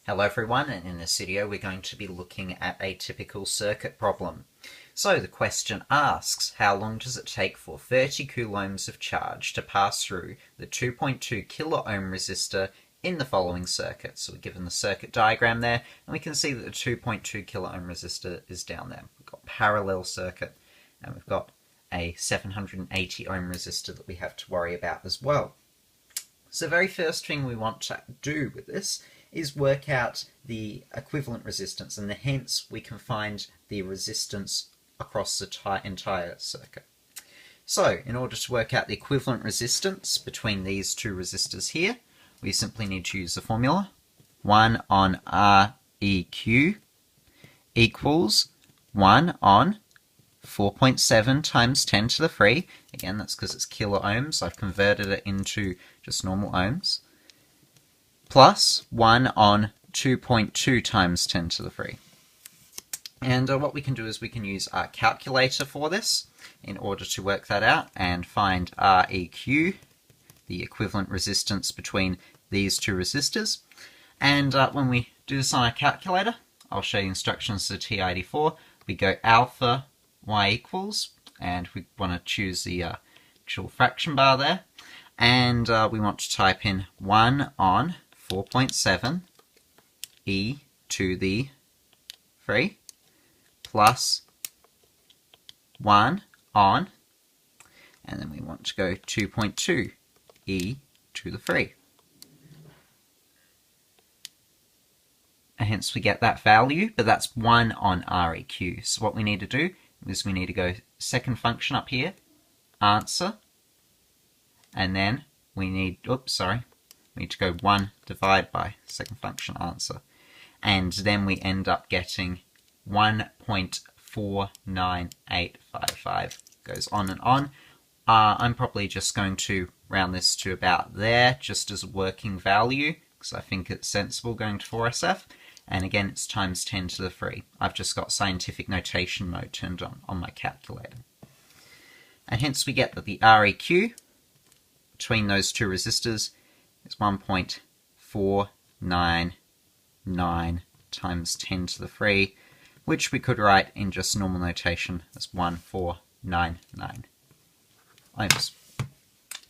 Hello everyone, and in this video we're going to be looking at a typical circuit problem. So the question asks, how long does it take for 30 coulombs of charge to pass through the 2.2 kilo ohm resistor in the following circuit? So we're given the circuit diagram there, and we can see that the 2.2 kilo ohm resistor is down there. We've got parallel circuit, and we've got a 780 ohm resistor that we have to worry about as well. So the very first thing we want to do with this is work out the equivalent resistance, and hence we can find the resistance across the entire circuit. So in order to work out the equivalent resistance between these two resistors here, we simply need to use the formula 1 on Req equals 1 on 4.7 times 10 to the 3. Again, that's because it's kilo ohms. I've converted it into just normal ohms. Plus 1 on 2.2 times 10 to the 3. And what we can do is we can use our calculator for this in order to work that out and find Req, the equivalent resistance between these two resistors. And when we do this on our calculator, I'll show you instructions to T84. We go alpha y equals, and we want to choose the actual fraction bar there, and we want to type in 1 on 4.7 e to the 3 plus 1 on, and then we want to go 2.2 e to the 3. And hence we get that value, but that's 1 on Req. So what we need to do is we need to go second function up here, answer, and then we need, we need to go 1 divided by second function answer. And then we end up getting 1.49855. Goes on and on. I'm probably just going to round this to about there, just as a working value, because I think it's sensible going to 4SF. And again, it's times 10 to the 3. I've just got scientific notation mode turned on my calculator. And hence we get that the Req between those two resistors is 1.499 times 10 to the 3, which we could write in just normal notation as 1499 ohms.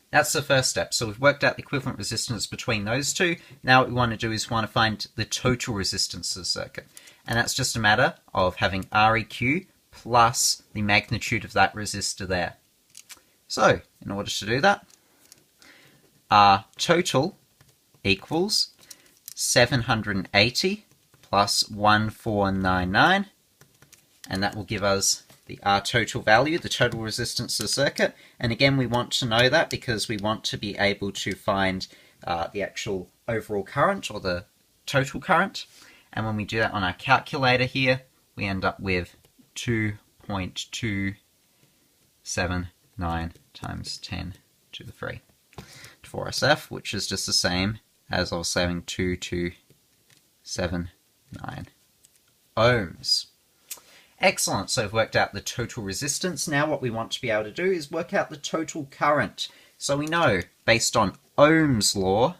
That's the first step. So we've worked out the equivalent resistance between those two. Now what we want to do is we want to find the total resistance of the circuit. And that's just a matter of having Req plus the magnitude of that resistor there. So in order to do that, our total equals 780 plus 1499, and that will give us the R total value, the total resistance of the circuit. And again, we want to know that because we want to be able to find the actual overall current, or the total current. And when we do that on our calculator here, we end up with 2.279 times 10 to the 3 to 4SF, which is just the same as I was saying, 2279 ohms. Excellent, so we've worked out the total resistance. Now what we want to be able to do is work out the total current. So we know, based on Ohm's law,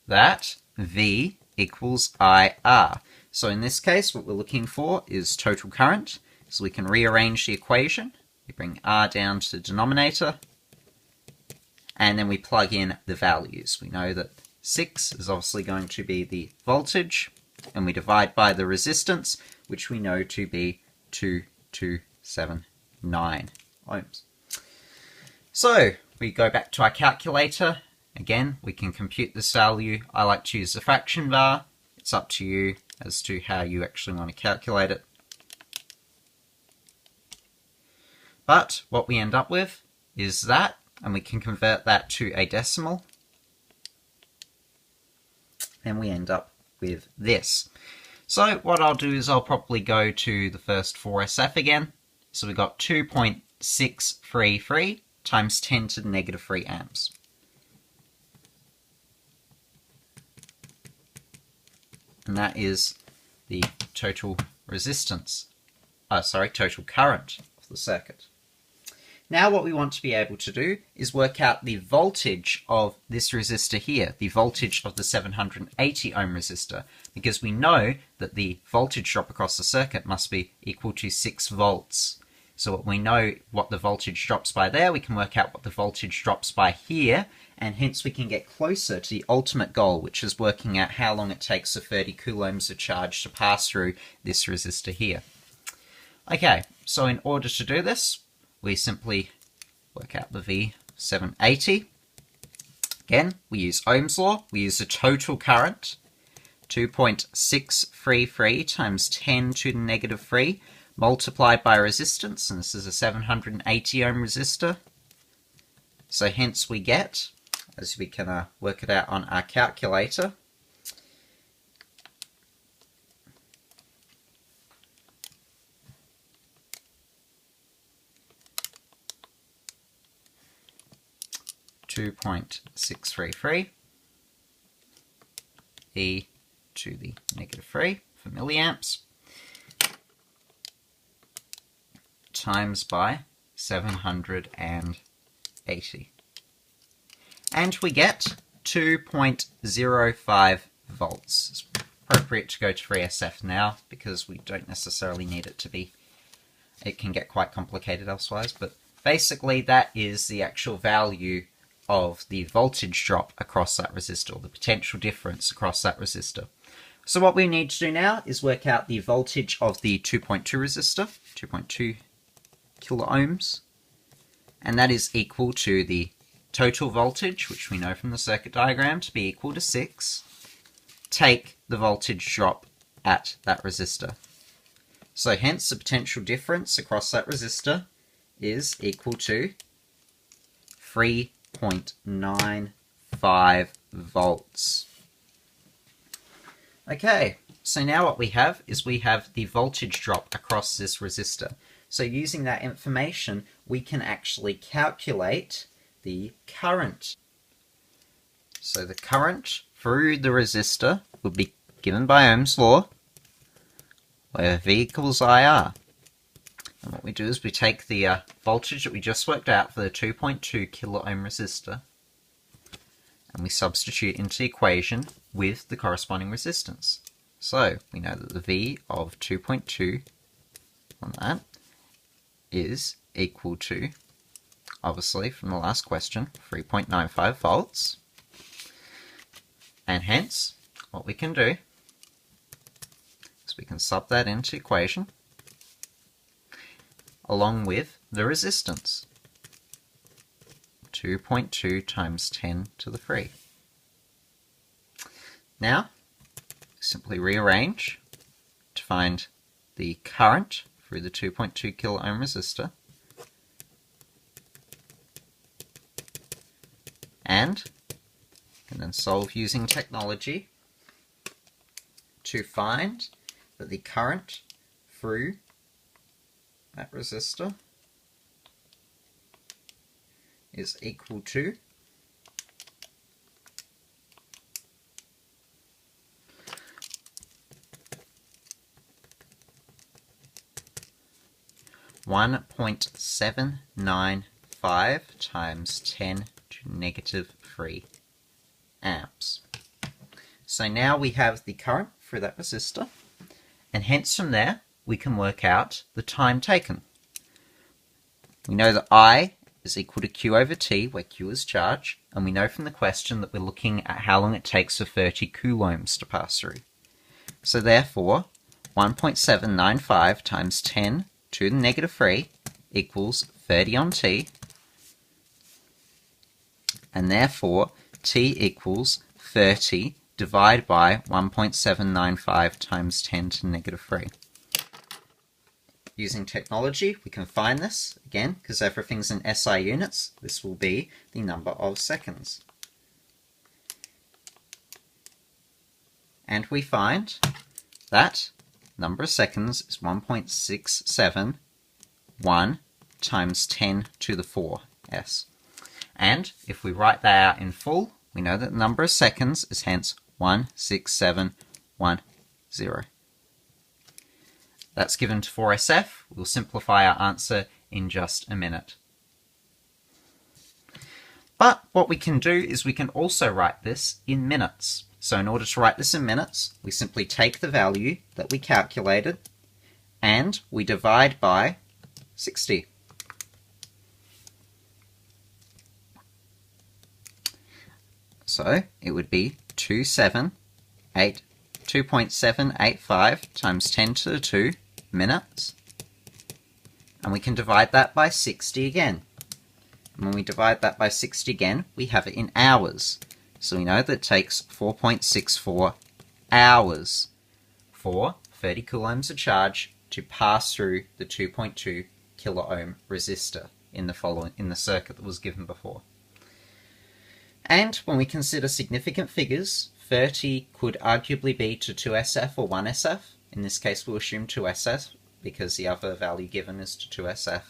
that V equals IR. So in this case, what we're looking for is total current. So we can rearrange the equation. We bring R down to the denominator, and then we plug in the values. We know that 6 is obviously going to be the voltage, and we divide by the resistance, which we know to be 2279 ohms. So we go back to our calculator. Again, we can compute this value. I like to use the fraction bar. It's up to you as to how you actually want to calculate it. But what we end up with is that, and we can convert that to a decimal, and we end up with this. So what I'll do is I'll probably go to the first 4SF again. So we've got 2.633 times 10 to the negative 3 amps. And that is the total resistance, total current of the circuit. Now what we want to be able to do is work out the voltage of this resistor here, the voltage of the 780 ohm resistor, because we know that the voltage drop across the circuit must be equal to 6 volts. So we know what the voltage drops by there, we can work out what the voltage drops by here, and hence we can get closer to the ultimate goal, which is working out how long it takes for 30 coulombs of charge to pass through this resistor here. Okay, so in order to do this, we simply work out the V780. Again, we use Ohm's law, we use the total current, 2.633 times 10 to the negative 3, multiplied by resistance, and this is a 780 ohm resistor. So hence we get, as we can work it out on our calculator, .633 e to the negative 3 for milliamps times by 780. And we get 2.05 volts. It's appropriate to go to 3SF now because we don't necessarily need it to be. It can get quite complicated elsewise, but basically that is the actual value of the voltage drop across that resistor, or the potential difference across that resistor. So what we need to do now is work out the voltage of the 2.2 resistor, 2.2 kilo ohms, and that is equal to the total voltage, which we know from the circuit diagram to be equal to 6, take the voltage drop at that resistor. So hence the potential difference across that resistor is equal to 3.95 volts. Okay, so now what we have is we have the voltage drop across this resistor. So using that information, we can actually calculate the current. So the current through the resistor would be given by Ohm's law, where V equals IR. And what we do is we take the voltage that we just worked out for the 2.2 kilo ohm resistor, and we substitute into the equation with the corresponding resistance. So we know that the V of 2.2 on that is equal to, obviously from the last question, 3.95 volts. And hence, what we can do is we can sub that into the equation along with the resistance, 2.2 times 10 to the 3. Now, simply rearrange to find the current through the 2.2 kilo ohm resistor, and can then solve using technology to find that the current through that resistor is equal to 1.795 times 10 to negative 3 amps. So now we have the current through that resistor, and hence from there we can work out the time taken. We know that I is equal to Q over T, where Q is charge, and we know from the question that we're looking at how long it takes for 30 coulombs to pass through. So therefore, 1.795 times 10 to the negative 3 equals 30 on T, and therefore T equals 30 divided by 1.795 times 10 to the negative 3. Using technology, we can find this, again, because everything's in SI units, this will be the number of seconds. And we find that number of seconds is 1.671 times 10 to the 4s. And if we write that out in full, we know that the number of seconds is hence 16710. That's given to 4SF. We'll simplify our answer in just a minute. But what we can do is we can also write this in minutes. So in order to write this in minutes, we simply take the value that we calculated and we divide by 60. So it would be 2.785 times 10 to the 2 minutes. And we can divide that by 60 again. And when we divide that by 60 again, we have it in hours. So we know that it takes 4.64 hours for 30 coulombs of charge to pass through the 2.2 kilo ohm resistor in the circuit that was given before. And when we consider significant figures, 30 could arguably be to 2SF or 1SF. In this case, we'll assume 2SF because the other value given is to 2SF.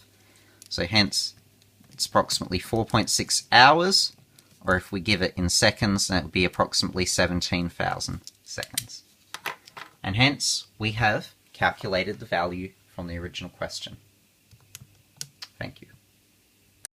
So hence, it's approximately 4.6 hours, or if we give it in seconds, that would be approximately 17,000 seconds. And hence, we have calculated the value from the original question.